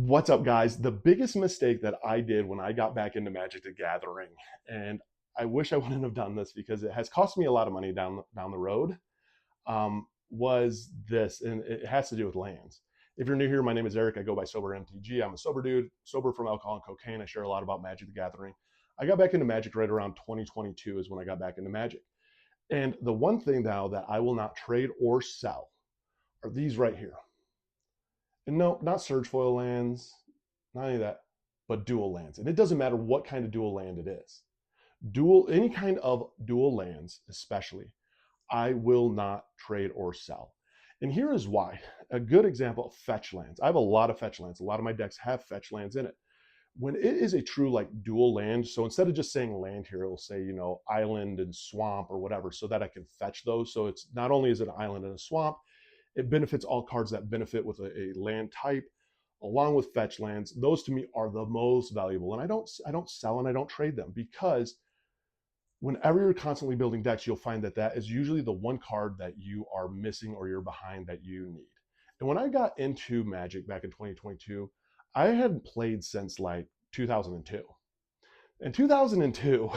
What's up, guys? The biggest mistake that I did when I got back into Magic the Gathering, and I wish I wouldn't have done this because it has cost me a lot of money down the road, was this, and it has to do with lands. If you're new here, my name is Eric. I go by Sobermtg. I'm a sober dude, sober from alcohol and cocaine. I share a lot about Magic the Gathering. I got back into Magic right around 2022 is when I got back into Magic. And the one thing now that I will not trade or sell are these right here. And no, not surge foil lands, not any of that, but dual lands. And it doesn't matter what kind of dual land it is. Any kind of dual lands, especially, I will not trade or sell. And here is why. A good example of fetch lands. I have a lot of fetch lands. A lot of my decks have fetch lands in it. When it is a true like dual land, so instead of just saying land here, it will say, island and swamp or whatever, so that I can fetch those. So it's not only is it an island and a swamp, it benefits all cards that benefit with a land type, along with fetch lands. Those to me are the most valuable, and I don't sell and I don't trade them, because whenever you're constantly building decks, you'll find that that is usually the one card that you are missing or you're behind that you need. And when I got into Magic back in 2022, I hadn't played since like 2002. In 2002,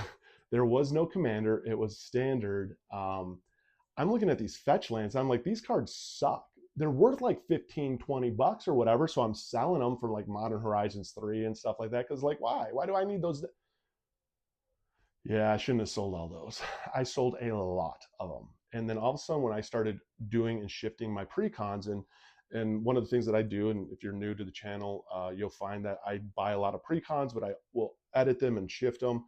there was no commander. It was standard. I'm looking at these fetch lands. I'm like, these cards suck. They're worth like 15, 20 bucks or whatever. So I'm selling them for like Modern Horizons 3 and stuff like that. Cause like, why? Why do I need those? Yeah, I shouldn't have sold all those. I sold a lot of them. And then all of a sudden when I started doing and shifting my pre-cons, and one of the things that I do, and if you're new to the channel, you'll find that I buy a lot of pre-cons, but I will edit them and shift them.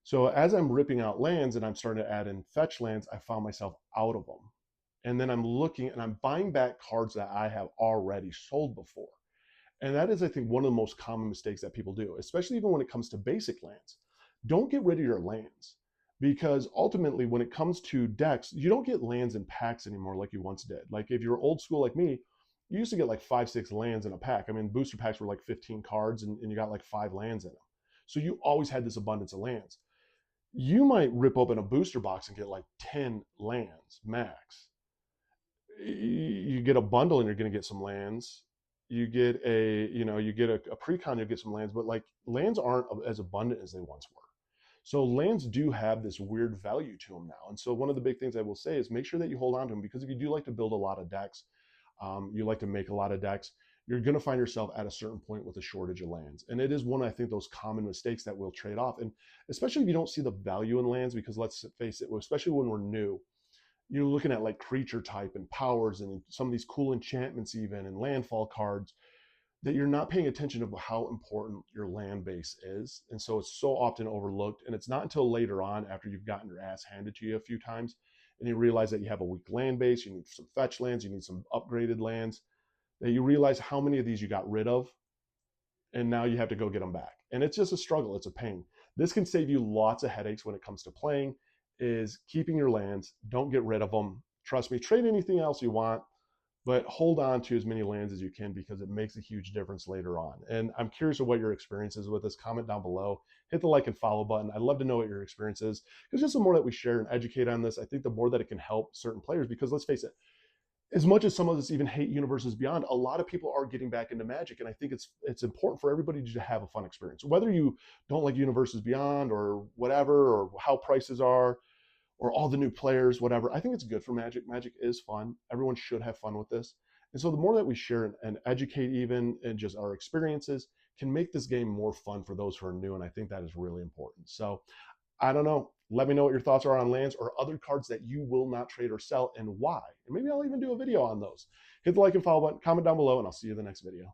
So as I'm ripping out lands and I'm starting to add in fetch lands, I found myself out of them. And then I'm looking and I'm buying back cards that I have already sold before. And that is, I think, one of the most common mistakes that people do, especially even when it comes to basic lands. Don't get rid of your lands, because ultimately when it comes to decks, you don't get lands in packs anymore like you once did. Like if you're old school like me, you used to get like 5, 6 lands in a pack. I mean, booster packs were like 15 cards and you got like 5 lands in them. So you always had this abundance of lands. You might rip open a booster box and get like 10 lands max. You get a bundle and you're going to get some lands. You get a pre-con, you'll get some lands, but like lands aren't as abundant as they once were. So lands do have this weird value to them now. And so one of the big things I will say is make sure that you hold on to them, because if you do like to build a lot of decks, you like to make a lot of decks, you're going to find yourself at a certain point with a shortage of lands. And it is one, I think, those common mistakes that we'll trade off. And especially if you don't see the value in lands, because let's face it, especially when we're new, you're looking at like creature type and powers and some of these cool enchantments even and landfall cards, that you're not paying attention to how important your land base is. And so it's so often overlooked. And it's not until later on, after you've gotten your ass handed to you a few times and you realize that you have a weak land base, you need some fetch lands, you need some upgraded lands, that you realize how many of these you got rid of. And now you have to go get them back. And it's just a struggle. It's a pain. This can save you lots of headaches when it comes to playing, is keeping your lands. Don't get rid of them. Trust me, trade anything else you want, but hold on to as many lands as you can, because it makes a huge difference later on. And I'm curious of what your experience is with this. Comment down below, hit the like and follow button. I'd love to know what your experience is, because just the more that we share and educate on this, I think the more that it can help certain players. Because let's face it, as much as some of us even hate Universes Beyond, a lot of people are getting back into Magic, and I think it's important for everybody to have a fun experience. Whether you don't like Universes Beyond or whatever, or how prices are, or all the new players, whatever, I think it's good for Magic. Magic is fun. Everyone should have fun with this. And so the more that we share and educate even, and just our experiences, can make this game more fun for those who are new. And I think that is really important. So I don't know. Let me know what your thoughts are on lands or other cards that you will not trade or sell, and why. And maybe I'll even do a video on those. Hit the like and follow button, comment down below, and I'll see you in the next video.